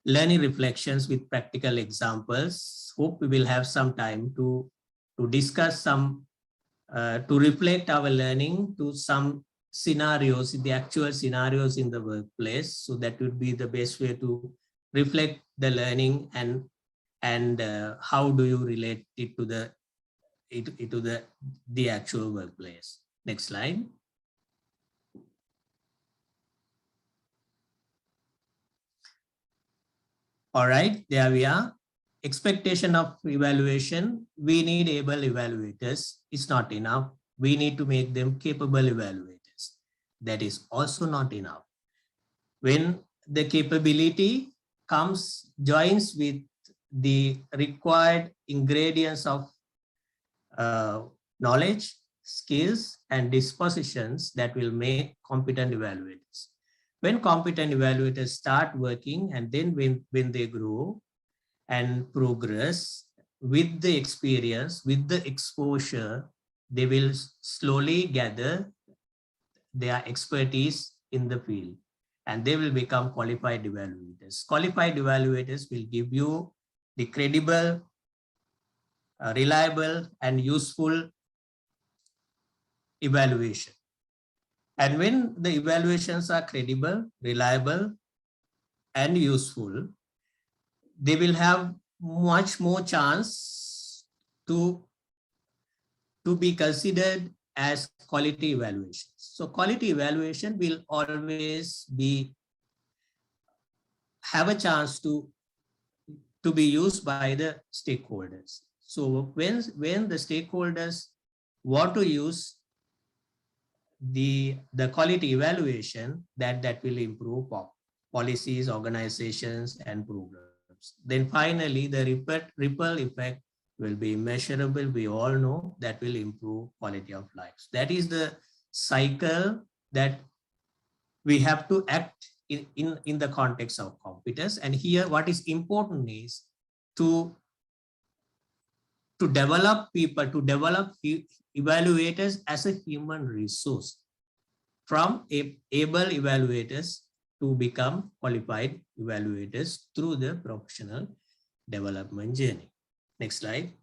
learning reflections with practical examples. Hope we will have some time to discuss some, to reflect our learning to some scenarios, the actual scenarios in the workplace. So that would be the best way to reflect the learning, and how do you relate it to the actual workplace. Next slide. All right, there we are. Expectation of evaluation. We need able evaluators. It's not enough. We need to make them capable evaluators. That is also not enough. When the capability joins with the required ingredients of knowledge, skills, and dispositions, that will make competent evaluators. When competent evaluators start working, and then when they grow and progress with the experience, with the exposure, they will slowly gather their expertise in the field, and they will become qualified evaluators. Qualified evaluators will give you the credible, reliable, and useful evaluation. And when the evaluations are credible, reliable, and useful, they will have much more chance to be considered as quality evaluations. So quality evaluation will always have a chance to be used by the stakeholders. So when the stakeholders want to use the quality evaluation, that will improve policies, organizations, and programs. Then finally, the ripple effect will be measurable. We all know that will improve quality of life. That is the cycle that we have to act in the context of competence. And here, what is important is to develop people, to develop evaluators as a human resource, from able evaluators to become qualified evaluators through the professional development journey. Next slide.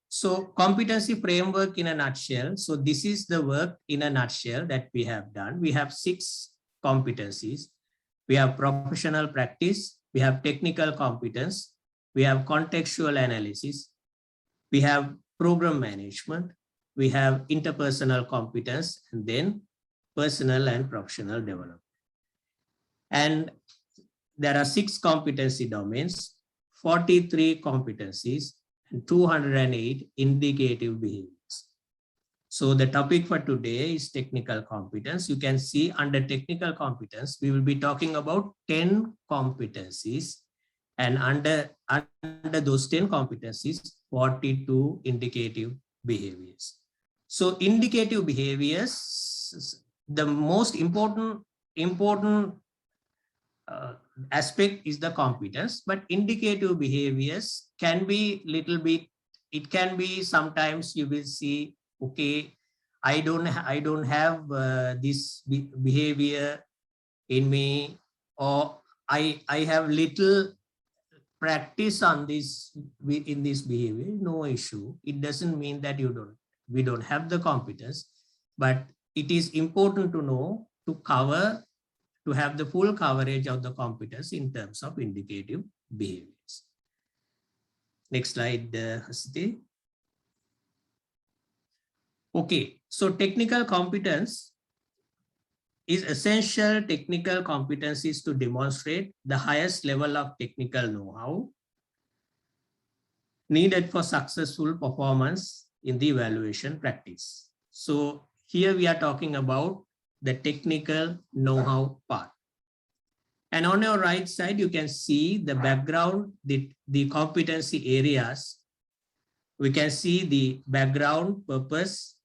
So competency framework in a nutshell. So this is the work in a nutshell that we have done. We have 6 competencies. We have professional practice, we have technical competence, we have contextual analysis, we have program management, we have interpersonal competence, and then personal and professional development. And there are 6 competency domains, 43 competencies, and 208 indicative behaviors. So the topic for today is technical competence. You can see under technical competence, we will be talking about 10 competencies, and under those 10 competencies, 42 indicative behaviors. So indicative behaviors, the most important aspect is the competence, but indicative behaviors can be little bit, it can be sometimes you will see, okay, I don't have this behavior in me, or I have little practice on this in this behavior. No issue. It doesn't mean that we don't have the competence, but it is important to know, to have the full coverage of the competence in terms of indicative behaviors. Next slide, Hasiti. Okay, so technical competence is essential technical competencies to demonstrate the highest level of technical know-how needed for successful performance in the evaluation practice. So here we are talking about the technical know-how part. And on your right side, you can see the background, the competency areas. We can see the background, purpose,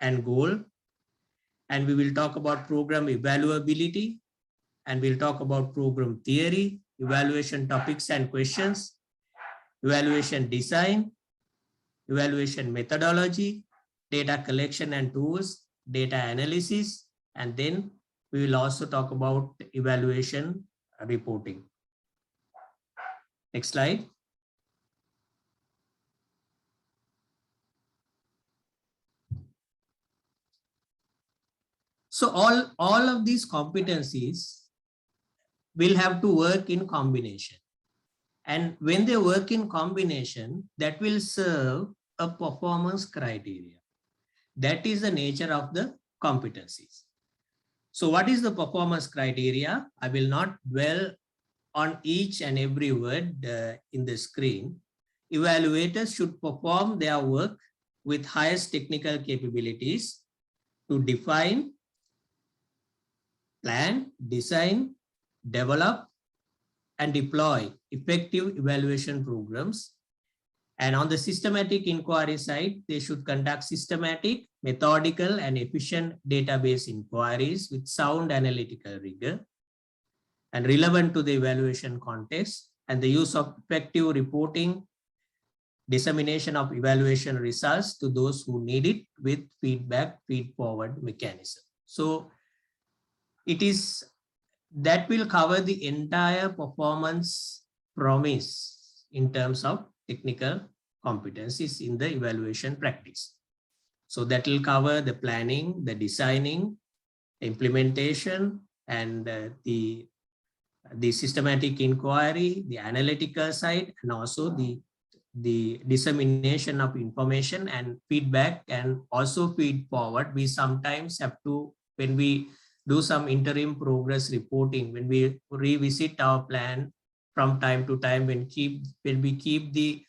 and goal. And we will talk about program evaluability, and we'll talk about program theory, evaluation topics and questions, evaluation design, evaluation methodology, data collection and tools, data analysis, And then we will also talk about evaluation reporting. Next slide. So all of these competencies will have to work in combination. And when they work in combination, that will serve a performance criteria. That is the nature of the competencies. So what is the performance criteria? I will not dwell on each and every word in the screen. Evaluators should perform their work with highest technical capabilities to define, plan, design, develop, and deploy effective evaluation programs. And on the systematic inquiry side, they should conduct systematic, methodical, and efficient database inquiries with sound analytical rigor and relevant to the evaluation context, and the use of effective reporting, dissemination of evaluation results to those who need it with feedback, feed-forward mechanism. So it is that will cover the entire performance promise in terms of technical competencies in the evaluation practice. So that will cover the planning, the designing, implementation, and the systematic inquiry, the analytical side, and also the dissemination of information and feedback, and also feed forward. We sometimes have to, when we do some interim progress reporting, when we revisit our plan from time to time, when we keep the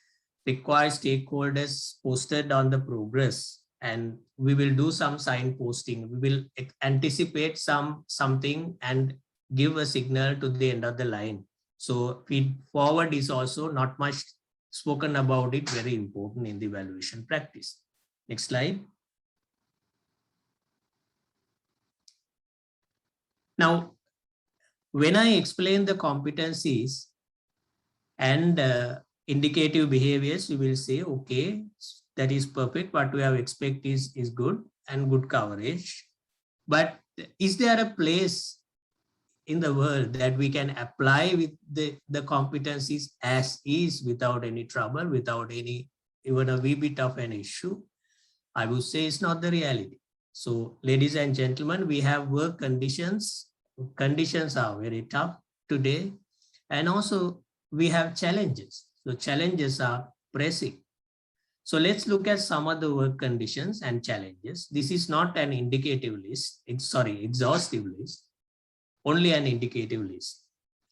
required stakeholders posted on the progress, and we will do some signposting. We will anticipate something and give a signal to the end of the line. So feed forward is also not much spoken about it, very important in the evaluation practice. Next slide. Now, when I explain the competencies and indicative behaviors, you will say, okay, that is perfect. What we have expect is good and good coverage. But is there a place in the world that we can apply with the competencies as is without any trouble, without any, even a wee bit of an issue? I would say it's not the reality. So ladies and gentlemen, we have work conditions. Conditions are very tough today. And also we have challenges. So challenges are pressing. So let's look at some of the work conditions and challenges. This is not an indicative list, exhaustive list, only an indicative list.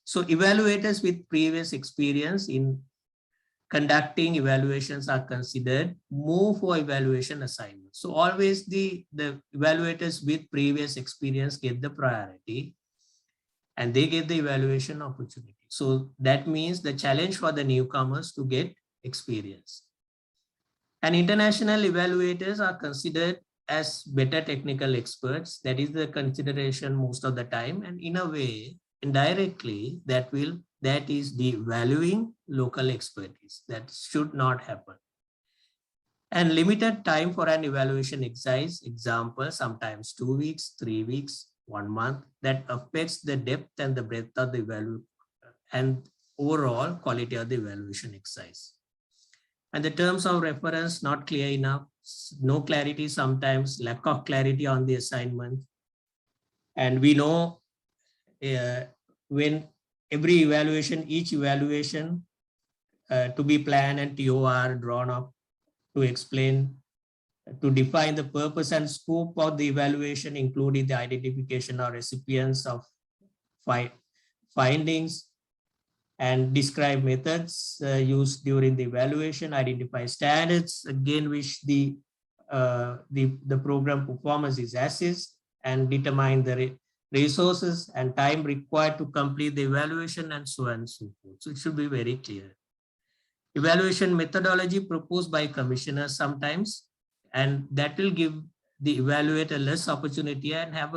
So evaluators with previous experience in conducting evaluations are considered more for evaluation assignments. So always the evaluators with previous experience get the priority and they get the evaluation opportunity. So that means the challenge for the newcomers to get experience. And international evaluators are considered as better technical experts. That is the consideration most of the time. And in a way, indirectly, that is devaluing local expertise. That should not happen. And limited time for an evaluation exercise, example, sometimes 2 weeks, 3 weeks, 1 month, that affects the depth and the breadth of the evaluation and overall quality of the evaluation exercise. And the terms of reference not clear enough, no clarity sometimes, lack of clarity on the assignment. And we know when every evaluation, each evaluation to be planned and TOR drawn up to explain, to define the purpose and scope of the evaluation, including the identification of recipients of findings, and describe methods used during the evaluation, identify standards, again, which the program performance is assessed, and determine the resources and time required to complete the evaluation, and so on and so forth. So it should be very clear. Evaluation methodology proposed by commissioners sometimes, and that will give the evaluator less opportunity and have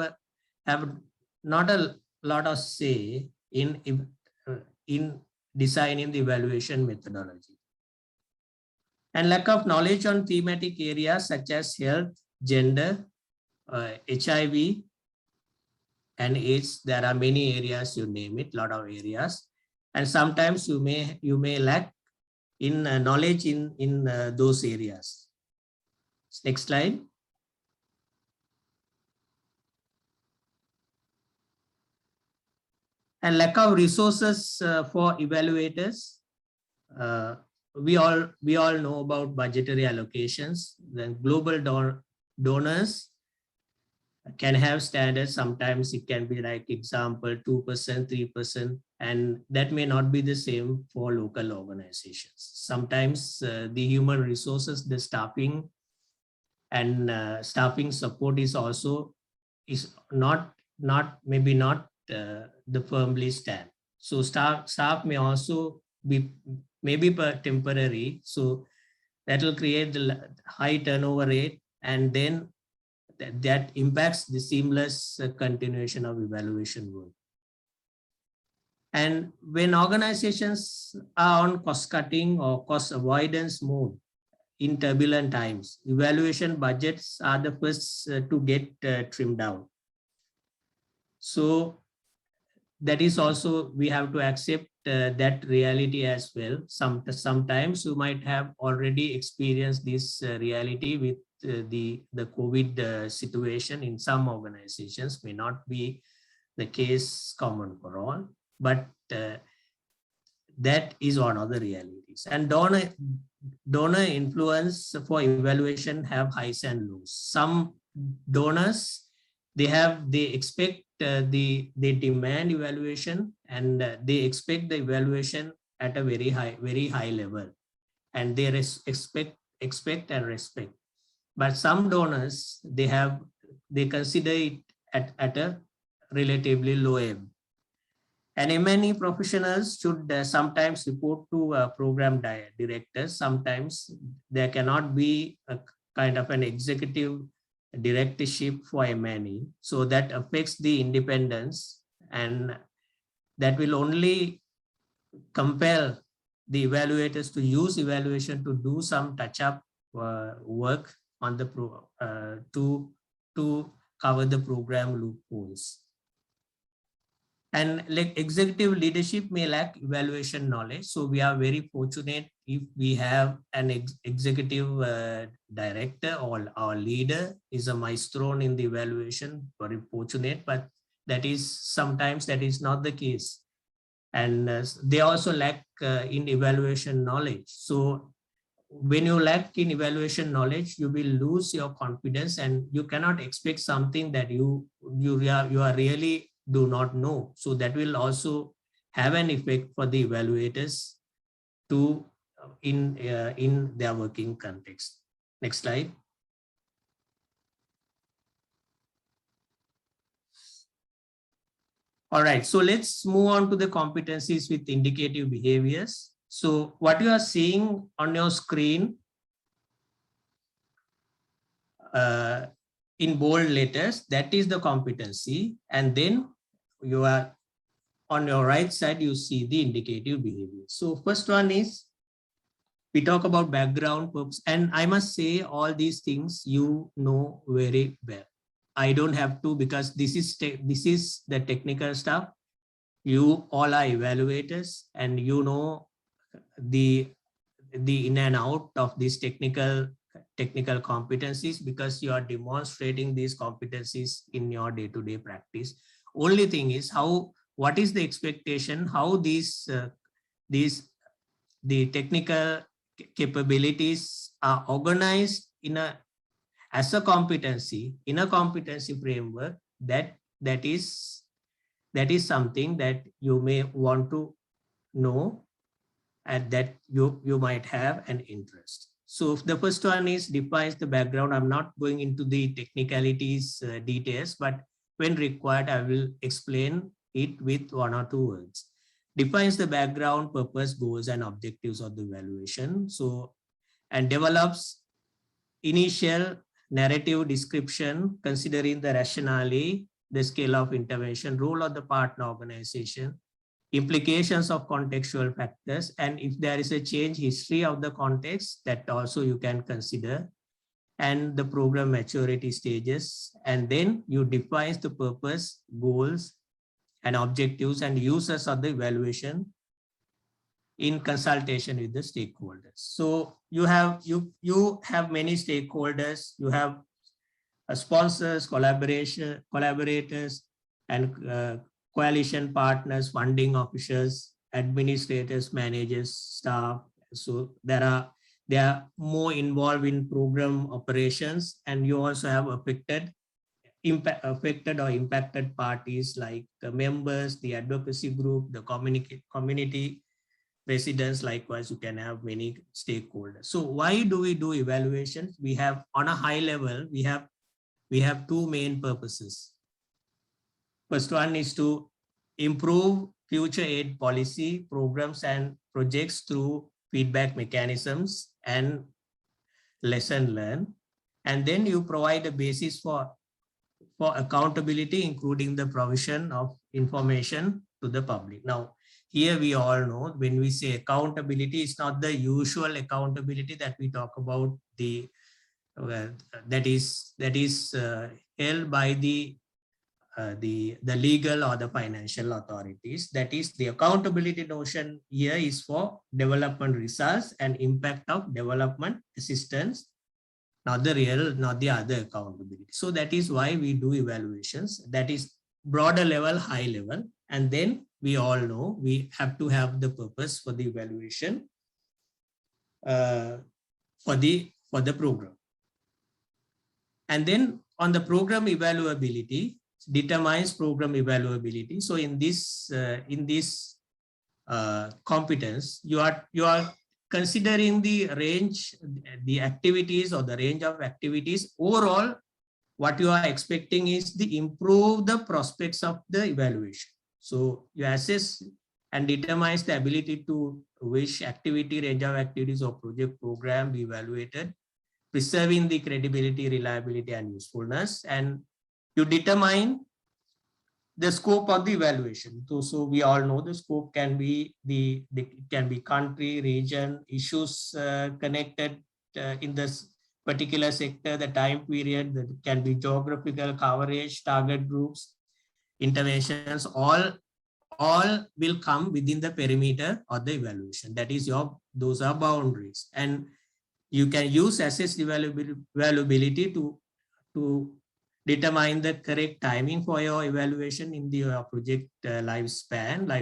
not a lot of say in designing the evaluation methodology. And lack of knowledge on thematic areas such as health, gender, HIV, and age. There are many areas, you name it, lot of areas. And sometimes you may lack in knowledge in those areas. Next slide. And lack of resources for evaluators. We all know about budgetary allocations. Then global donors can have standards. Sometimes it can be like example 2%, 3%, and that may not be the same for local organizations. Sometimes the human resources, the staffing and staffing support is also maybe not the firmly stand. So staff may also be maybe temporary. So that will create the high turnover rate, and then that impacts the seamless continuation of evaluation work. And when organizations are on cost cutting or cost avoidance mode in turbulent times, evaluation budgets are the first to get trimmed down. So that is also, we have to accept that reality as well. Sometimes you might have already experienced this reality with the COVID situation in some organizations. May not be the case common for all, but that is one of the realities. And donor influence for evaluation have highs and lows. Some donors, they expect they demand evaluation, and they expect the evaluation at a very high level, and they expect and respect. But some donors, they consider it at a relatively low end. And M&E professionals should sometimes report to program directors. Sometimes there cannot be a kind of an executive directorship for M&E. So that affects the independence, and that will only compel the evaluators to use evaluation to do some touch-up work on the to cover the program loopholes. And like executive leadership may lack evaluation knowledge. So we are very fortunate if we have an executive director, or our leader is a maestro in the evaluation. Very fortunate, but sometimes that is not the case. And they also lack in evaluation knowledge. So when you lack in evaluation knowledge, you will lose your confidence, and you cannot expect something that you are really do not know. So that will also have an effect for the evaluators to in their working context. Next slide. All right, so let's move on to the competencies with indicative behaviors. So what you are seeing on your screen in bold letters, that is the competency. And then you are on your right side, you see the indicative behavior. So first one is, we talk about background, purpose, and I must say all these things you know very well. I don't have to, because this is the technical stuff. You all are evaluators, and you know the in and out of these technical competencies, because you are demonstrating these competencies in your day-to-day practice. Only thing is what is the expectation, how the technical capabilities are organized as a competency in a competency framework. That is something that you may want to know, and that you might have an interest. So the first one is defines the background. I'm not going into the technicalities details, but when required, I will explain it with 1 or 2 words. Defines the background, purpose, goals, and objectives of the evaluation. So, and develops initial narrative description considering the rationale, the scale of intervention, role of the partner organization, implications of contextual factors, and if there is a change history of the context, that also you can consider. and the program maturity stages. And then you define the purpose, goals, and objectives and uses of the evaluation in consultation with the stakeholders. So you have many stakeholders. You have sponsors, collaborators, and coalition partners, funding officials, administrators, managers, staff. So they are more involved in program operations, and you also have affected or impacted parties like the members, the advocacy group, the community residents. Likewise, you can have many stakeholders. So why do we do evaluations? We have, on a high level, we have two main purposes. First one is to improve future aid policy, programs, and projects through feedback mechanisms and lesson learned. And then you provide a basis for accountability, including the provision of information to the public. Now, here we all know when we say accountability, it's not the usual accountability that we talk about, that is held by the legal or the financial authorities. That is, the accountability notion here is for development results and impact of development assistance, not the other accountability. So that is why we do evaluations. That is broader level, high level. And then we all know we have to have the purpose for the evaluation for the program. And then on the program evaluability, determines program evaluability. So in this competence, you are considering the range, the activities or the range of activities. Overall, what you are expecting is to improve the prospects of the evaluation. So you assess and determines the ability to which activity, range of activities or project program be evaluated, preserving the credibility, reliability, and usefulness. And you determine the scope of the evaluation. So we all know the scope can be can be country, region, issues connected in this particular sector, the time period, that can be geographical coverage, target groups, interventions, all will come within the perimeter of the evaluation. That is those are boundaries. And you can use assessed evaluability to determine the correct timing for your evaluation in the project life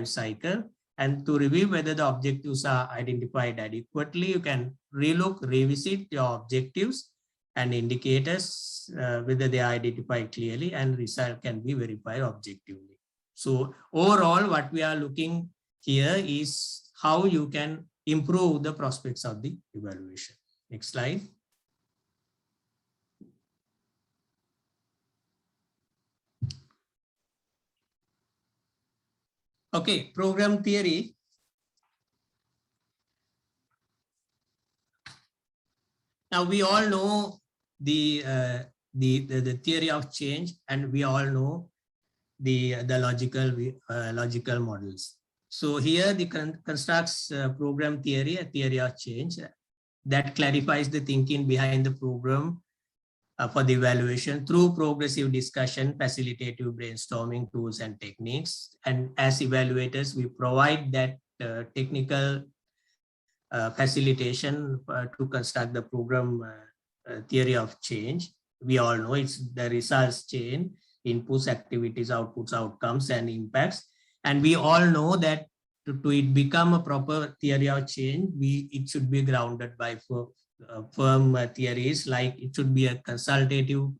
cycle, and to review whether the objectives are identified adequately. You can revisit your objectives and indicators, whether they are identified clearly, and result can be verified objectively. So overall, what we are looking here is how you can improve the prospects of the evaluation. Next slide. Okay, program theory. Now we all know the theory of change, and we all know the logical models. So here the constructs program theory, a theory of change that clarifies the thinking behind the program for the evaluation through progressive discussion, facilitative brainstorming tools and techniques. And as evaluators, we provide that technical facilitation to construct the program theory of change. We all know it's the results chain: inputs, activities, outputs, outcomes, and impacts. And we all know that to it become a proper theory of change, it should be grounded by firm theories. Like it should be a consultative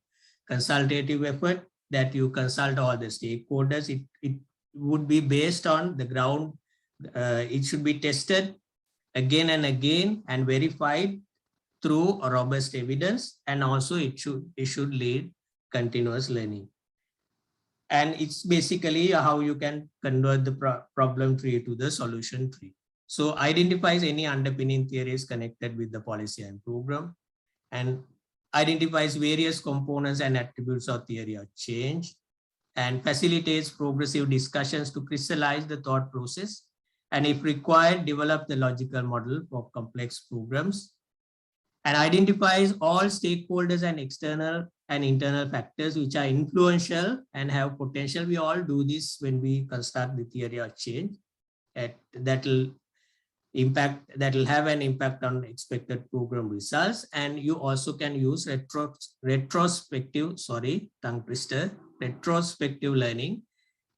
effort, that you consult all the stakeholders. It would be based on the ground. It should be tested again and again and verified through robust evidence, and also it should lead continuous learning. And it's basically how you can convert the problem tree to the solution tree. So identifies any underpinning theories connected with the policy and program, and identifies various components and attributes of theory of change, and facilitates progressive discussions to crystallize the thought process, and if required, develop the logical model for complex programs, and identifies all stakeholders and external and internal factors which are influential and have potential. We all do this when we construct the theory of change. That will have an impact on expected program results. And you also can use retrospective learning.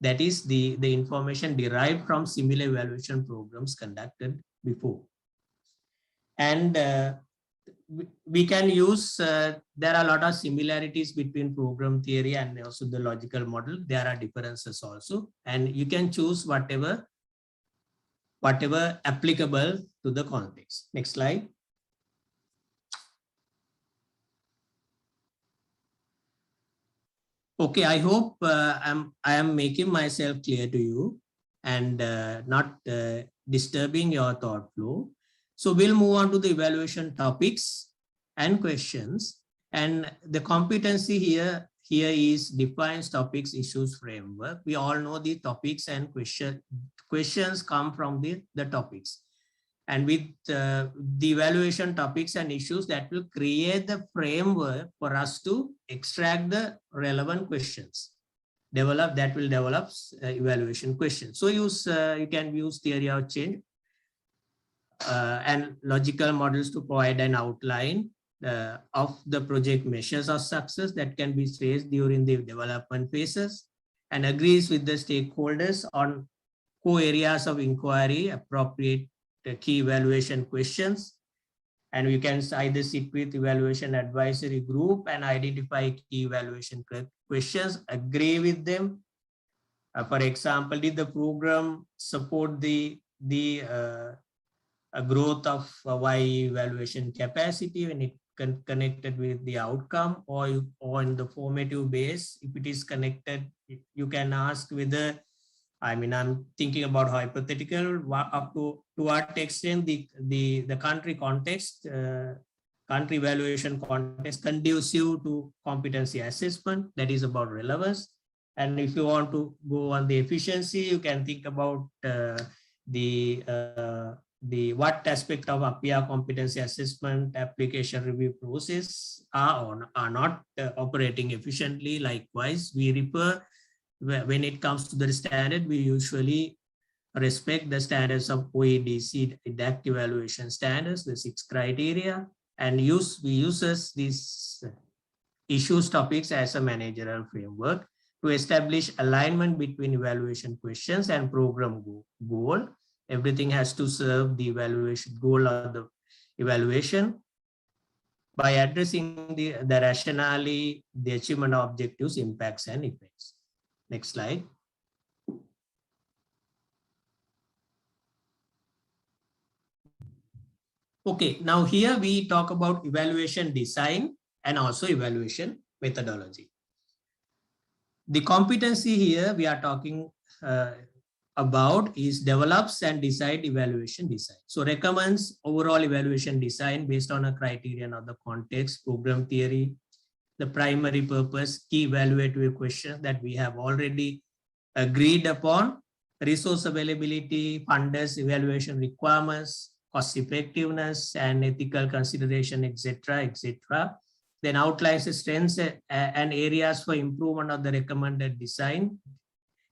That is the information derived from similar evaluation programs conducted before. And we can use, there are a lot of similarities between program theory and also the logical model. There are differences also, and you can choose whatever applicable to the context. Next slide. Okay, I hope I am making myself clear to you and not disturbing your thought flow. So we'll move on to the evaluation topics and questions. And the competency here is defines, topics, issues, framework. We all know the topics and questions come from the topics. And with the evaluation topics and issues, that will create the framework for us to extract the relevant questions. That will develop evaluation questions. So you can use theory of change and logical models to provide an outline of the project measures of success that can be faced during the development phases, and agrees with the stakeholders on core areas of inquiry, appropriate key evaluation questions. And you can either sit with evaluation advisory group and identify key evaluation questions, agree with them. For example, did the program support the growth of Y evaluation capacity when it connected with the outcome, or in the formative base? If it is connected, you can ask whether, I mean, I'm thinking about hypothetical, up to what extent the country context, country evaluation context conducive to competency assessment. That is about relevance. And if you want to go on the efficiency, you can think about what aspect of APPEA competency assessment application review process are not operating efficiently. Likewise, we refer, when it comes to the standard, we usually respect the standards of OEDC DACT evaluation standards, the 6 criteria, and we use these issues topics as a managerial framework to establish alignment between evaluation questions and program goal. Everything has to serve the evaluation goal of the evaluation by addressing the rationale, the achievement of objectives, impacts, and effects. Next slide. Okay, now here we talk about evaluation design and also evaluation methodology. The competency here we are talking about is develops and decide evaluation design. So recommends overall evaluation design based on a criterion of the context, program theory, the primary purpose, key evaluative questions that we have already agreed upon, resource availability, funders, evaluation requirements, cost effectiveness, and ethical consideration, etc., etc. Then outlines the strengths and areas for improvement of the recommended design,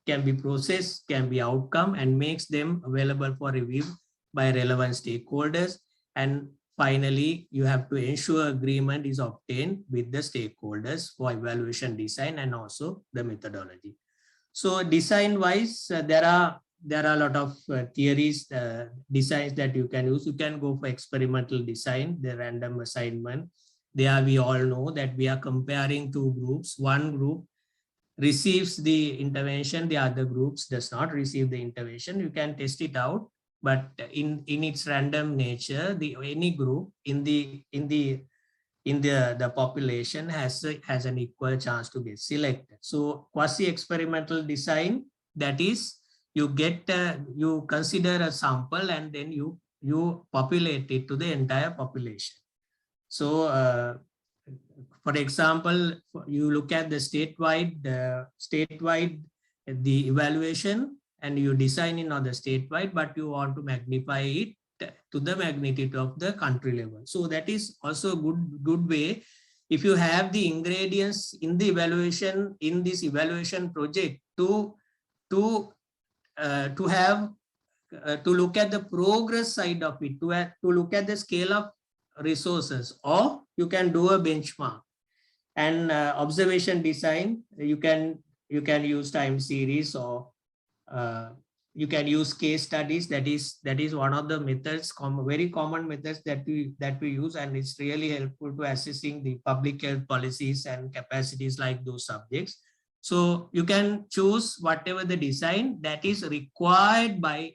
can be process, can be outcome, and makes them available for review by relevant stakeholders. And finally, you have to ensure agreement is obtained with the stakeholders for evaluation design and also the methodology. So design wise, there are a lot of theories, designs that you can use. You can go for experimental design, the random assignment. There we all know that we are comparing two groups. One group receives the intervention, the other groups does not receive the intervention. You can test it out, but in its random nature, any group in the population has an equal chance to get selected. So quasi-experimental design, that is, you consider a sample and then you populate it to the entire population. So for example, you look at the statewide the evaluation, and you design in on the statewide, but you want to magnify it to the magnitude of the country level. So that is also a good way. If you have the ingredients in the evaluation, in this evaluation project, to look at the progress side of it, to look at the scale of resources, or you can do a benchmark. And observation design, you can use time series, or you can use case studies. That is one of the methods, very common methods that we use, and it's really helpful to assessing the public health policies and capacities like those subjects. So you can choose whatever the design that is required by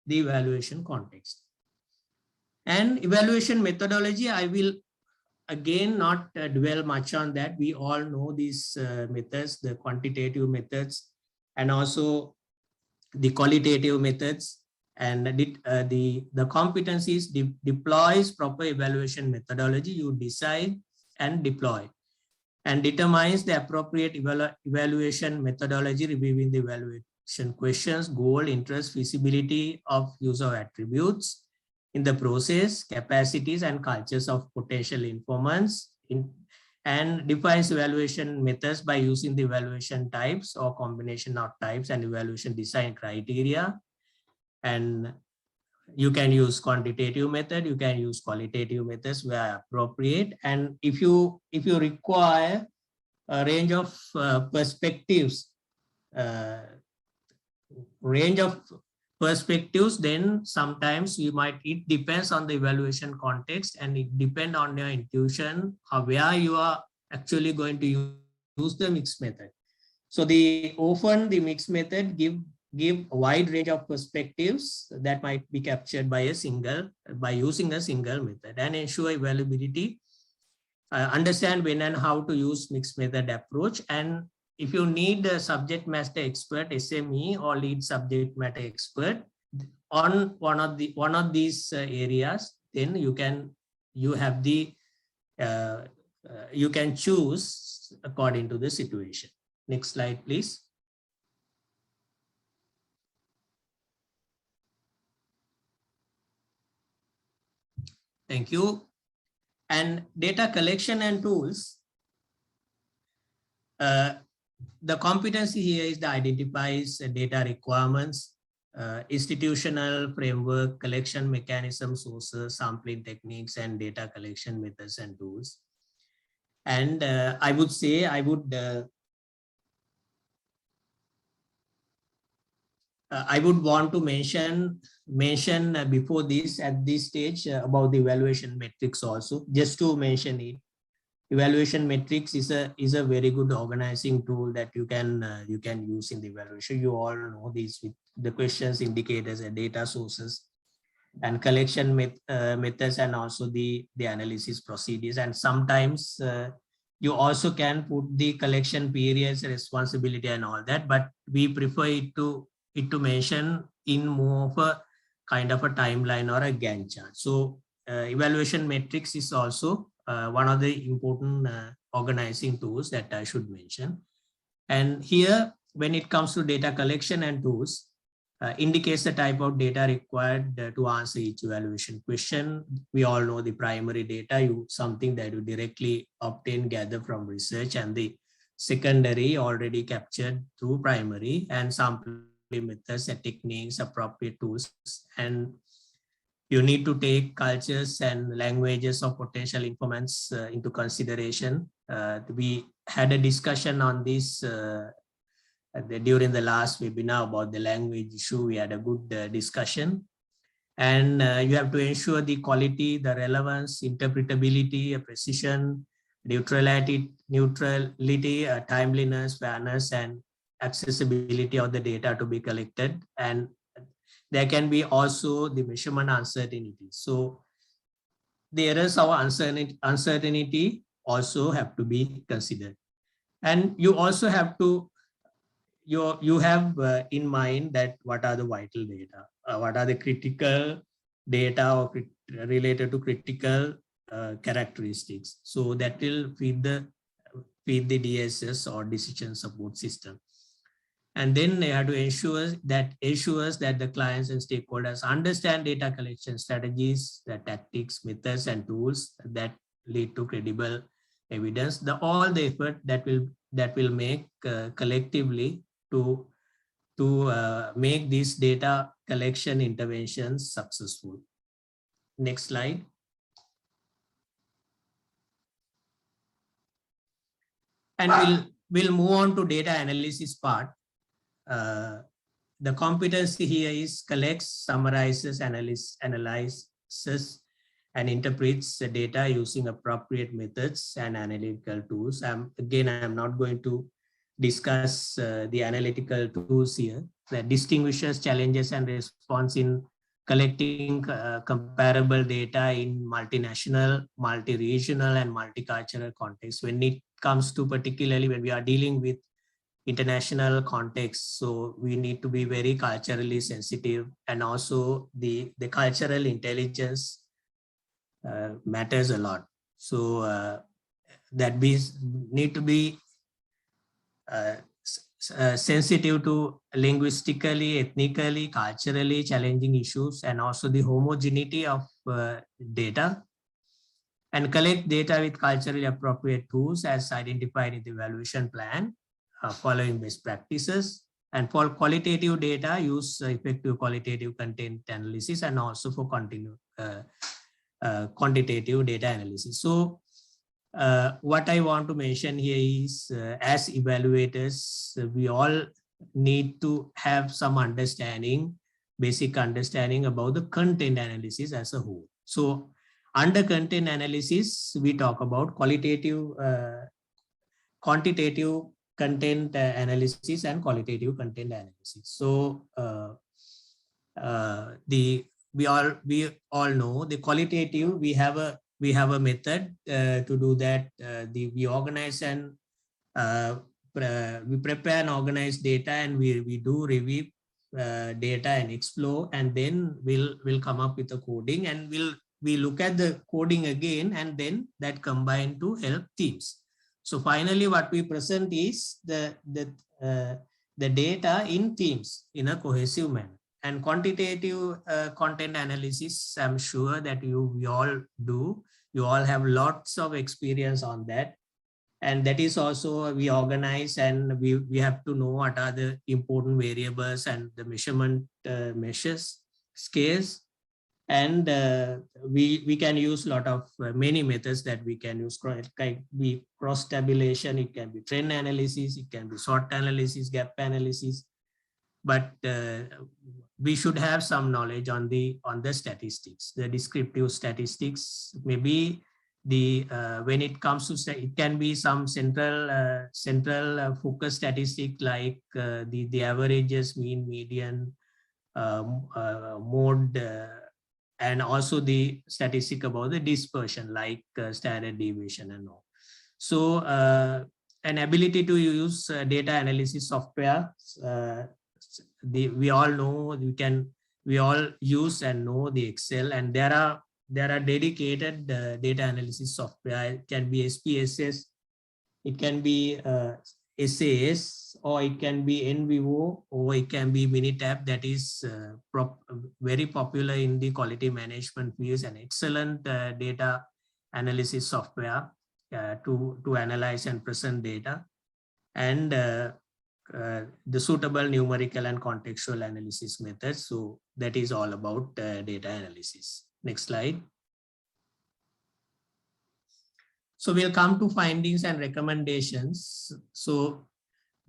the evaluation context. And evaluation methodology, I will again not dwell much on that. We all know these methods, the quantitative methods, and also the qualitative methods. And the competencies deploys proper evaluation methodology. You decide and deploy, and determines the appropriate evaluation methodology, reviewing the evaluation questions, goal, interest, feasibility of use of attributes in the process, capacities and cultures of potential informants, and defines evaluation methods by using the evaluation types or combination of types and evaluation design criteria. And you can use quantitative method, you can use qualitative methods where appropriate. And if you require a range of perspectives, then sometimes it depends on the evaluation context, and it depends on your intuition, where you are actually going to use the mixed method. So often the mixed method give a wide range of perspectives that might be captured by using a single method, and ensure evaluability, understand when and how to use mixed method approach. And if you need a subject matter expert, SME, or lead subject matter expert on one of these areas, then you can choose according to the situation. Next slide, please. Thank you. And data collection and tools. The competency here is the identifies data requirements, institutional framework, collection mechanism, sources, sampling techniques, and data collection methods and tools. And I would want to mention before this, at this stage, about the evaluation metrics also, just to mention it. Evaluation metrics is a very good organizing tool that you can use in the evaluation. You all know these with the questions, indicators, and data sources, and collection methods, and also the analysis procedures. And sometimes you also can put the collection periods, responsibility, and all that, but we prefer it to mention in more of a kind of a timeline or a Gantt chart. So evaluation metrics is also one of the important organizing tools that I should mention. And here, when it comes to data collection and tools, indicates the type of data required to answer each evaluation question. We all know the primary data, something that you directly obtain, gather from research, and the secondary already captured through primary, and sampling methods and techniques, appropriate tools. And you need to take cultures and languages of potential informants into consideration. We had a discussion on this during the last webinar about the language issue. We had a good discussion. And you have to ensure the quality, the relevance, interpretability, precision, neutrality, timeliness, fairness, and accessibility of the data to be collected. And there can be also the measurement uncertainty. So the errors of uncertainty also have to be considered. And you also have to, you have in mind that what are the vital data, what are the critical data or related to critical characteristics. So that will feed the DSS or decision support system. And then they have to ensure that the clients and stakeholders understand data collection strategies, the tactics, methods, and tools that lead to credible evidence. All the effort that will make collectively to make these data collection interventions successful. Next slide. And we'll move on to data analysis part. The competency here is collects, summarizes, analyzes, and interprets the data using appropriate methods and analytical tools. Again, I'm not going to discuss the analytical tools here. That distinguishes challenges and response in collecting comparable data in multinational, multi-regional, and multicultural contexts. When it comes to particularly when we are dealing with international context, so we need to be very culturally sensitive, and also the cultural intelligence matters a lot. So that we need to be sensitive to linguistically, ethnically, culturally challenging issues, and also the homogeneity of data, and collect data with culturally appropriate tools as identified in the evaluation plan, following best practices. And for qualitative data, use effective qualitative content analysis, and also for quantitative data analysis. So what I want to mention here is, as evaluators, we all need to have some understanding, basic understanding about the content analysis as a whole. So under content analysis, we talk about qualitative, quantitative content analysis and qualitative content analysis. So we all know the qualitative. We have a method to do that. We organize and we prepare and organize data, and we do review data and explore, and then we'll come up with a coding, and we look at the coding again, and then that combined to help teams. So finally, what we present is the data in teams in a cohesive manner. And quantitative content analysis, I'm sure that we all do. You all have lots of experience on that. And that is also, we organize, and we have to know what are the important variables and the measurement measures, scales. And we can use a lot of many methods that we can use. It can be cross tabulation, it can be trend analysis, it can be SWOT analysis, gap analysis. But we should have some knowledge on the statistics, the descriptive statistics. Maybe when it comes to, it can be some central focus statistic, like the averages, mean, median, mode, and also the statistic about the dispersion, like standard deviation and all. So an ability to use data analysis software. We all know, we all use and know the Excel, and there are dedicated data analysis software. It can be SPSS, it can be SAS, or it can be NVivo, or it can be Minitab. That is very popular in the quality management fields, and excellent data analysis software to analyze and present data, and the suitable numerical and contextual analysis methods. So that is all about data analysis. Next slide. So we'll come to findings and recommendations. So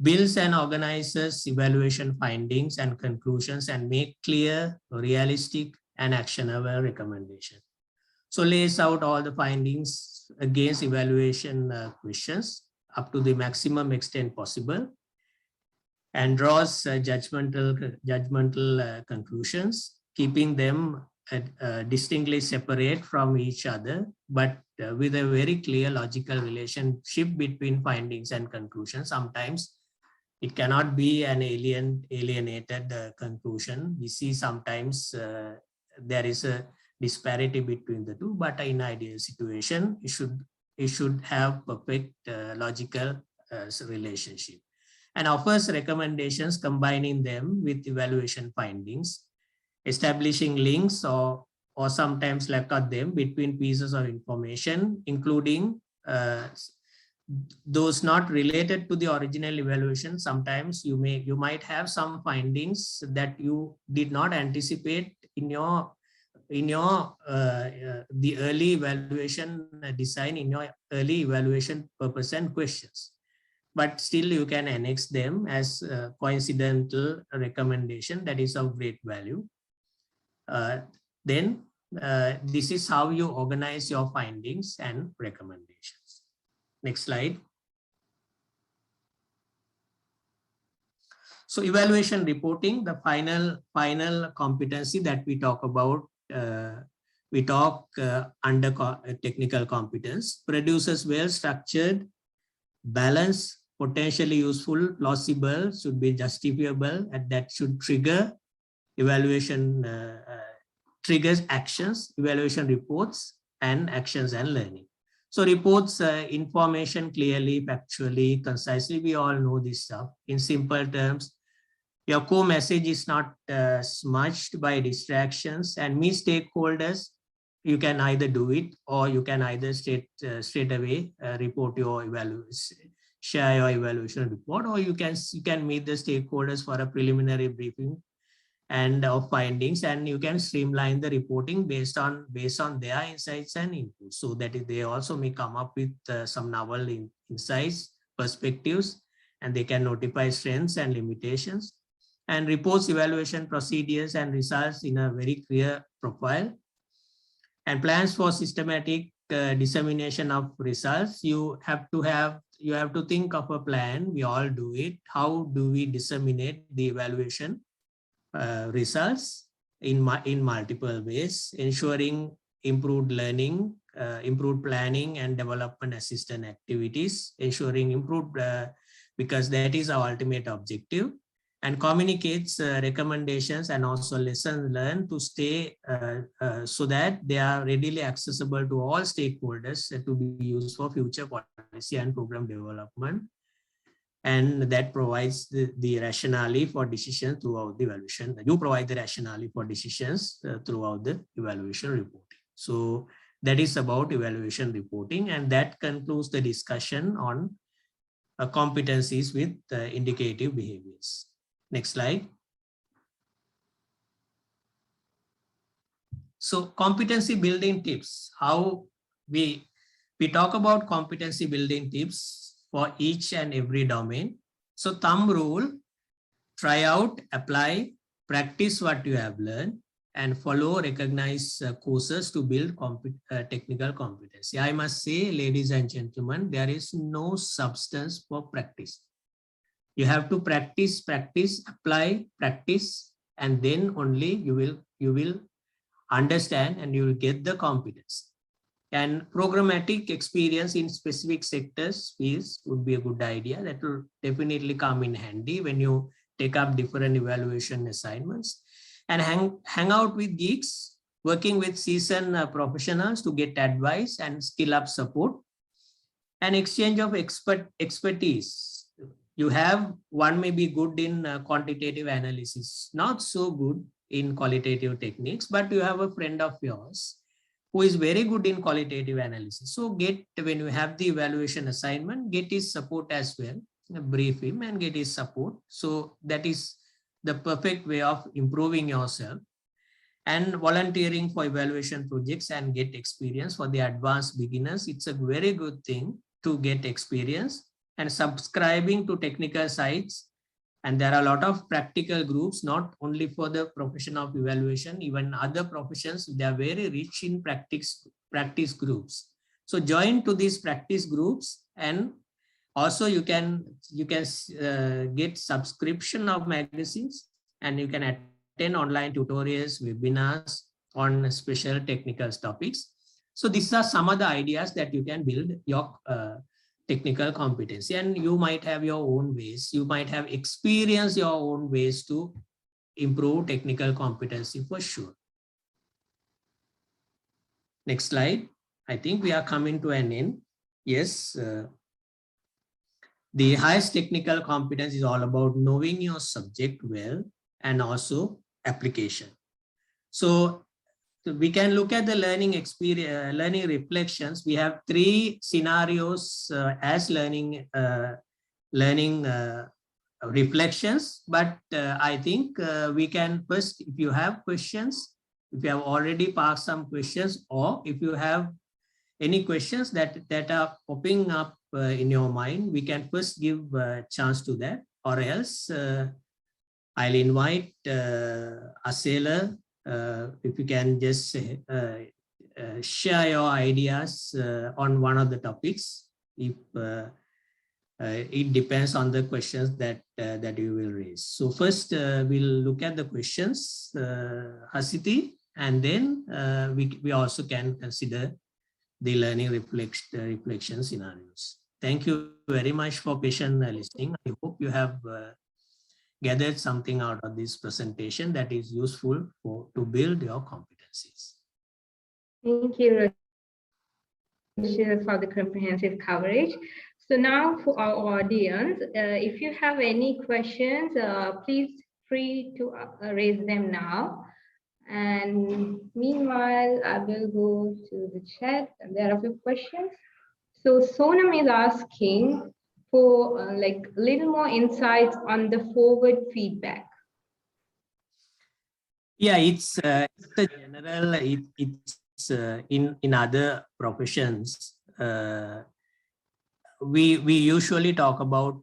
builds and organizes evaluation findings and conclusions, and make clear, realistic, and actionable recommendations. So lays out all the findings against evaluation questions up to the maximum extent possible, and draws judgmental conclusions, keeping them distinctly separate from each other, but with a very clear logical relationship between findings and conclusions. Sometimes it cannot be an alienated conclusion. We see sometimes there is a disparity between the two, but in ideal situation, it should have perfect logical relationship. and offers recommendations combining them with evaluation findings, establishing links or sometimes record them between pieces of information, including those not related to the original evaluation. Sometimes you might have some findings that you did not anticipate in your the early evaluation design, in your early evaluation purpose and questions, but still you can annex them as a coincidental recommendation that is of great value. Then this is how you organize your findings and recommendations. Next slide. So evaluation reporting, the final competency that we talk about, under technical competence, produces well-structured, balanced, potentially useful, plausible, should be justifiable, and that should trigger evaluation, triggers actions, evaluation reports, and actions and learning. So reports information clearly, factually, concisely. We all know this stuff. In simple terms, your core message is not smudged by distractions and missed stakeholders. You can either do it, or you can either straight away report your evaluation, share your evaluation report, or you can meet the stakeholders for a preliminary briefing and of findings, and you can streamline the reporting based on their insights and inputs, so that they also may come up with some novel insights, perspectives, and they can notify strengths and limitations, and reports evaluation procedures and results in a very clear profile, and plans for systematic dissemination of results. You have to think of a plan. We all do it. How do we disseminate the evaluation results in multiple ways, ensuring improved learning, improved planning and development assistance activities, ensuring improved, because that is our ultimate objective, and communicates recommendations and also lessons learned to stay so that they are readily accessible to all stakeholders to be used for future policy and program development. And that provides the rationale for decisions throughout the evaluation. You provide the rationale for decisions throughout the evaluation reporting. So that is about evaluation reporting, and that concludes the discussion on competencies with indicative behaviors. Next slide. So competency building tips. How we talk about competency building tips for each and every domain. So thumb rule: try out, apply, practice what you have learned, and follow recognized courses to build technical competency. I must say, ladies and gentlemen, there is no substance for practice. You have to practice, apply, practice, and then only you will understand and you will get the competence. And programmatic experience in specific sectors would be a good idea. That will definitely come in handy when you take up different evaluation assignments. And hang out with geeks, working with seasoned professionals to get advice and skill up support, and exchange of expertise. You have one may be good in quantitative analysis, not so good in qualitative techniques, but you have a friend of yours who is very good in qualitative analysis. So when you have the evaluation assignment, get his support as well, brief him and get his support. So that is the perfect way of improving yourself. And volunteering for evaluation projects and get experience for the advanced beginners. It's a very good thing to get experience, and subscribing to technical sites. And there are a lot of practical groups, not only for the profession of evaluation, even other professions, they are very rich in practice groups. So join to these practice groups, and also you can get subscription of magazines, and you can attend online tutorials, webinars on special technical topics. So these are some of the ideas that you can build your technical competency, and you might have your own ways. You might have experienced your own ways to improve technical competency for sure. Next slide. I think we are coming to an end. Yes. The highest technical competence is all about knowing your subject well and also application. So we can look at the learning experience, learning reflections. We have 3 scenarios as learning reflections, but I think we can first, if you have questions, if you have already passed some questions, or if you have any questions that are popping up in your mind, we can first give a chance to that, or else I'll invite Asela, if you can just share your ideas on one of the topics. If it depends on the questions that you will raise. So first we'll look at the questions, Hasiti, and then we also can consider the learning reflection scenarios. Thank you very much for patient listening. I hope you have gathered something out of this presentation that is useful to build your competencies. Thank you, Rachel, for the comprehensive coverage. So now for our audience, if you have any questions, please free to raise them now. And meanwhile, I will go to the chat. There are a few questions. So Sonam is asking for like a little more insights on the forward feedback. Yeah, it's a general. It's in other professions. We usually talk about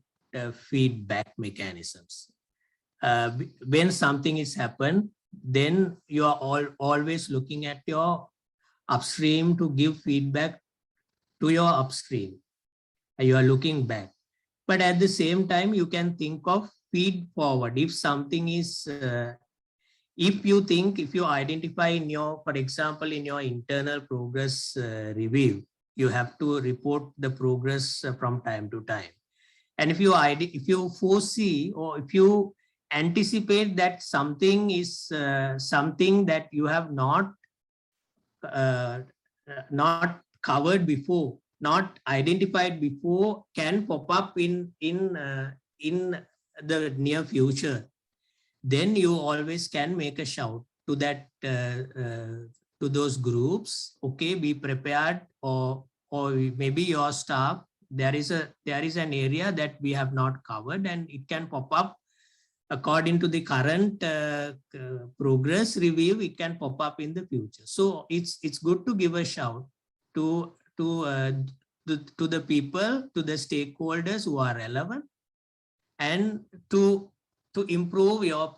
feedback mechanisms. When something is happened, then you are always looking at your upstream to give feedback to your upstream. You are looking back, but at the same time you can think of feed forward. If something is if you identify in your, for example, in your internal progress review, you have to report the progress from time to time. And if you foresee, or if you anticipate that something is something that you have not covered before, not identified before, can pop up in the near future, then you always can make a shout to that to those groups. Okay, be prepared, or maybe your staff, there is an area that we have not covered, and it can pop up according to the current progress review. It can pop up in the future. So it's good to give a shout to the people, to the stakeholders who are relevant, and to improve your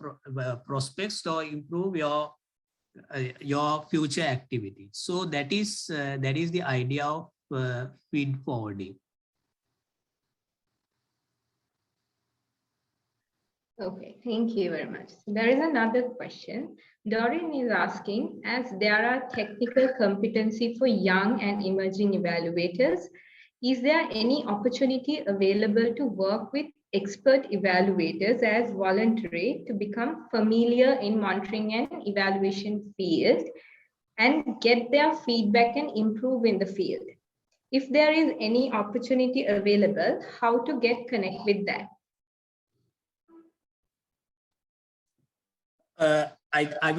prospects, or improve your future activities. So that is the idea of feed forwarding. Okay, thank you very much. So there is another question. Doreen is asking, as there are technical competency for young and emerging evaluators, is there any opportunity available to work with expert evaluators as voluntary to become familiar in monitoring and evaluation field and get their feedback and improve in the field? If there is any opportunity available, how to get connect with that? I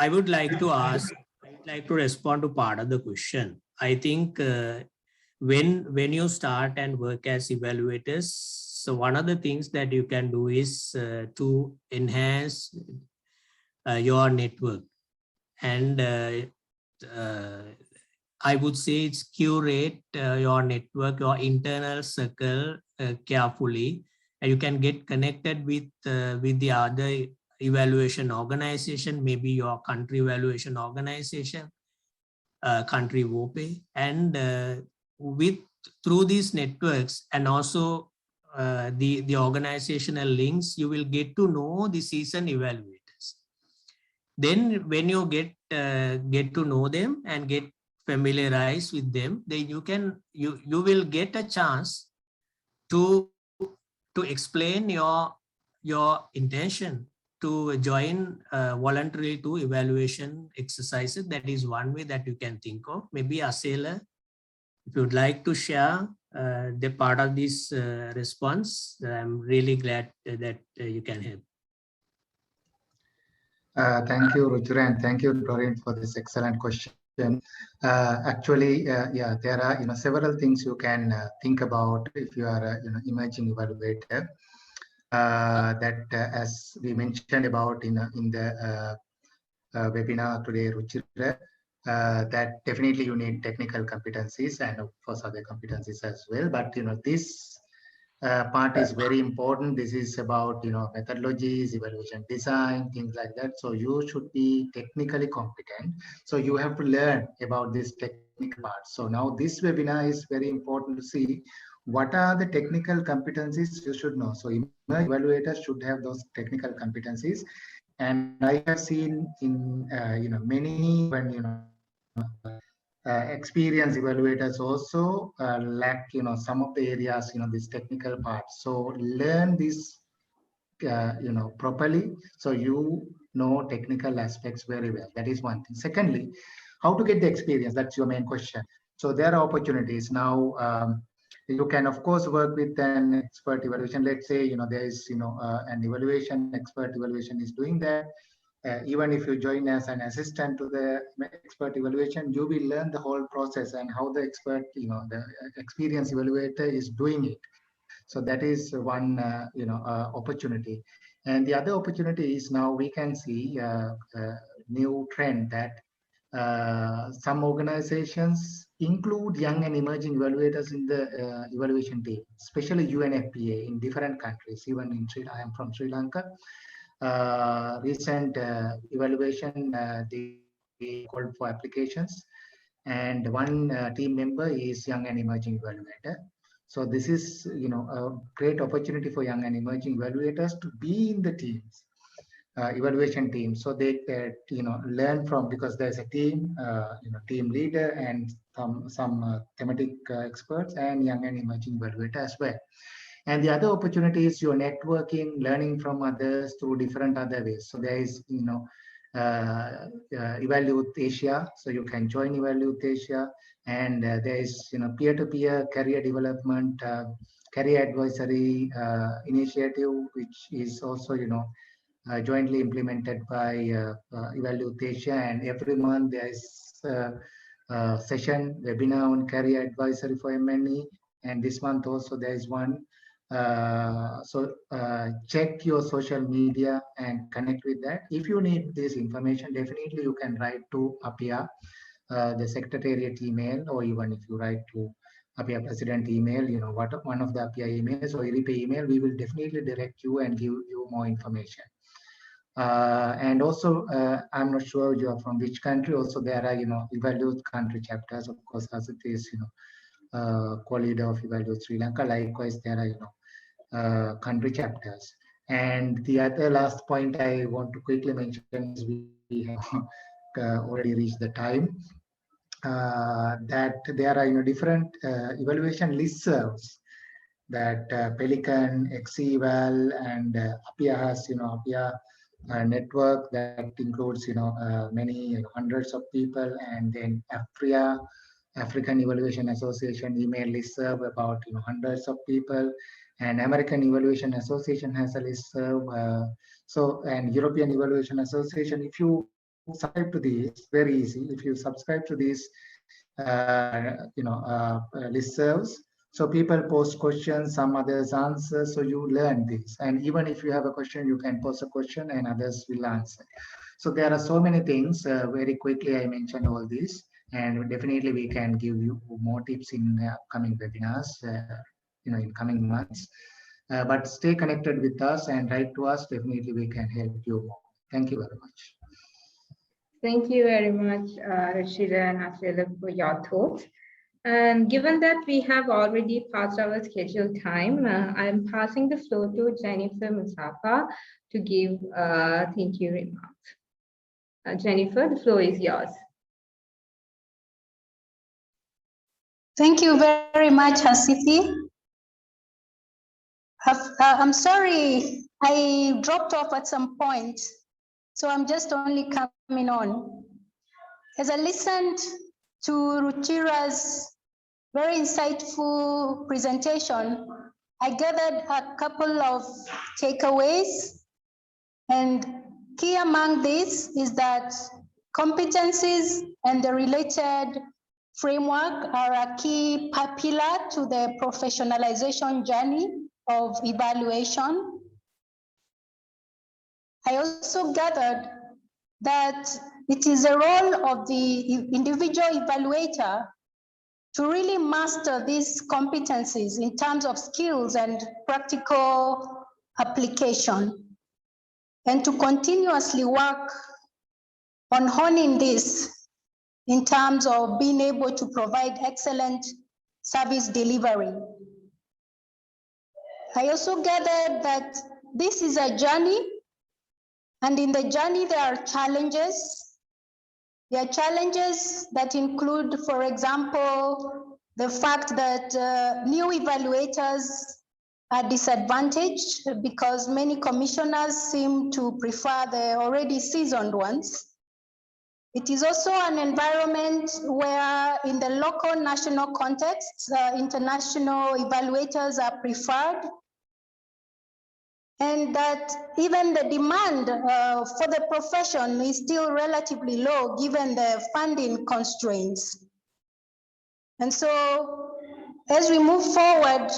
would like to ask, I'd like to respond to part of the question. I think when you start and work as evaluators, so one of the things that you can do is to enhance your network, and I would say it's curate your network, your internal circle carefully, and you can get connected with the other evaluation organization, maybe your country evaluation organization, country WOPE, and through these networks, and also the organizational links, you will get to know the seasoned evaluators. Then when you get to know them and get familiarized with them, then you will get a chance to explain your intention to join voluntarily to evaluation exercises. That is one way that you can think of. Maybe Asela, if you would like to share the part of this response. I'm really glad that you can help. Thank you, Ruchira, and thank you, Doreen, for this excellent question. Actually, yeah, there are several things you can think about if you are a emerging evaluator. That as we mentioned about in the webinar today, Ruchira, that definitely you need technical competencies and of course other competencies as well. But this part is very important. This is about methodologies, evaluation design, things like that. So you should be technically competent. So you have to learn about this technical part. So now this webinar is very important to see what are the technical competencies you should know. So evaluators should have those technical competencies. And I have seen in many experienced evaluators also lack some of the areas this technical part. So learn this properly, so you know technical aspects very well. That is one thing. Secondly, how to get the experience? That's your main question. So there are opportunities now. You can of course work with an expert evaluation. Let's say there is an evaluation expert evaluation is doing that. Even if you join as an assistant to the expert evaluation, you will learn the whole process and how the expert, the experienced evaluator is doing it. So that is one, opportunity. And the other opportunity is now we can see a new trend that some organizations include young and emerging evaluators in the evaluation team, especially UNFPA in different countries. Even in I am from Sri Lanka. Recent evaluation they called for applications, and one team member is young and emerging evaluator. So this is a great opportunity for young and emerging evaluators to be in the teams, evaluation team, so they learn from, because there's a team, team leader and some thematic experts and young and emerging evaluator as well. And the other opportunity is your networking, learning from others through different other ways. So there is, Evaluate Asia. So you can join Evaluate Asia, and there is, peer-to-peer career development, career advisory initiative, which is also, jointly implemented by Evaluate Asia. And every month there is a session, webinar on career advisory for MNE. And this month also there is one. So check your social media and connect with that. If you need this information, definitely you can write to APIA, the secretariat email, or even if you write to APIA president email, one of the APIA emails or IRIPE email, we will definitely direct you and give you more information. And also, I'm not sure you are from which country. Also, there are, Evaluate country chapters, of course, as it is, co-leader of Evaluate Sri Lanka. Likewise, there are, country chapters. And the other last point I want to quickly mention is we have already reached the time, that there are different evaluation listservs that Pelican, XEval, and APIA has, APIA network that includes many hundreds of people, and then AFRIA, African Evaluation Association email listserv about hundreds of people, and American Evaluation Association has a listserv. So, and European Evaluation Association. If you subscribe to these, very easy. If you subscribe to these, listservs, so people post questions, some others answer. So you learn this, and even if you have a question, you can post a question, and others will answer. So there are so many things. Very quickly, I mentioned all these. And definitely we can give you more tips in upcoming webinars, in coming months. But stay connected with us and write to us. Definitely we can help you more. Thank you very much. Thank you very much, Ruchira and Asela, for your thoughts. And given that we have already passed our scheduled time, I'm passing the floor to Jennifer Mustafa to give thank you remarks. Jennifer, the floor is yours. Thank you very much, Hasifi. I'm sorry, I dropped off at some point, so I'm just only coming on. As I listened to Ruchira's very insightful presentation. I gathered a couple of takeaways, and key among these is that competencies and the related framework are a key pillar to the professionalization journey of evaluation. I also gathered that it is a role of the individual evaluator to really master these competencies in terms of skills and practical application, and to continuously work on honing this in terms of being able to provide excellent service delivery. I also gathered that this is a journey, and in the journey there are challenges. There are challenges that include, for example, the fact that new evaluators are disadvantaged because many commissioners seem to prefer the already seasoned ones. It is also an environment where in the local national context, international evaluators are preferred, and that even the demand for the profession is still relatively low given the funding constraints. And so as we move forward,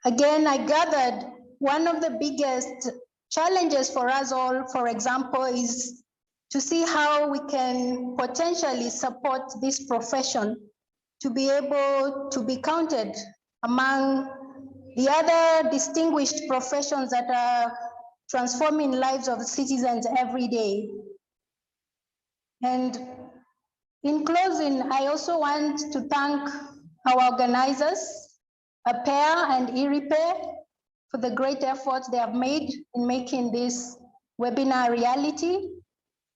again, I gathered one of the biggest challenges for us all, for example, is to see how we can potentially support this profession to be able to be counted among the other distinguished professions that are transforming lives of citizens every day. And in closing, I also want to thank our organizers, APAIR and eRepair, for the great efforts they have made in making this webinar reality.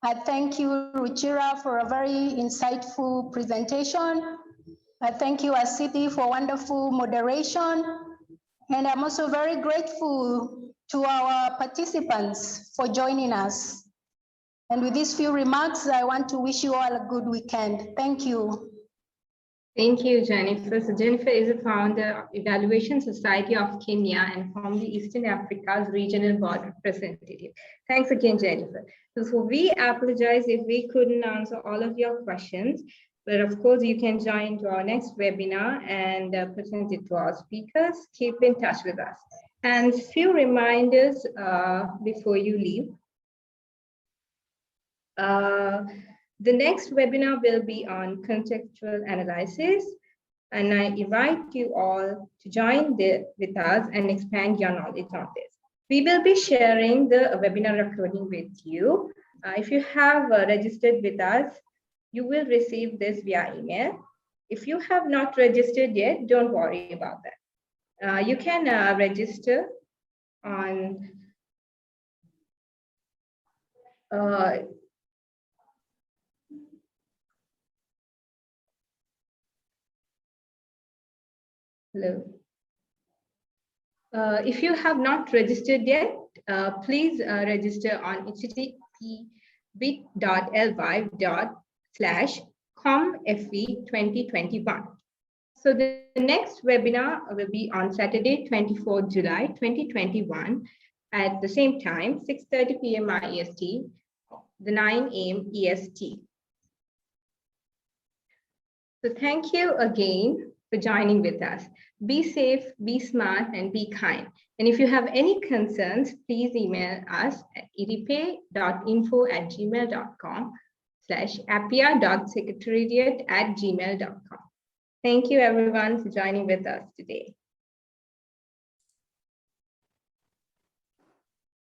I thank you, Ruchira, for a very insightful presentation. I thank you, Asiti, for wonderful moderation. And I'm also very grateful to our participants for joining us. And with these few remarks, I want to wish you all a good weekend. Thank you. Thank you, Jennifer. So Jennifer is a founder of Evaluation Society of Kenya and formerly Eastern Africa's regional board representative. Thanks again, Jennifer. So we apologize if we couldn't answer all of your questions, but of course you can join to our next webinar and present it to our speakers. Keep in touch with us. And few reminders before you leave. The next webinar will be on contextual analysis, and I invite you all to join with us and expand your knowledge on this. We will be sharing the webinar recording with you. If you have registered with us, you will receive this via email. If you have not registered yet, don't worry about that. You can register on hello. If you have not registered yet, please register on http://comfe2021. So the next webinar will be on Saturday, 24 July 2021 at the same time, 6:30 p.m. IEST, the 9 a.m. EST. So thank you again for joining with us. Be safe, be smart, and be kind. And if you have any concerns, please email us at iripay.info@gmail.com/apia.secretariat@gmail.com. Thank you everyone for joining with us today.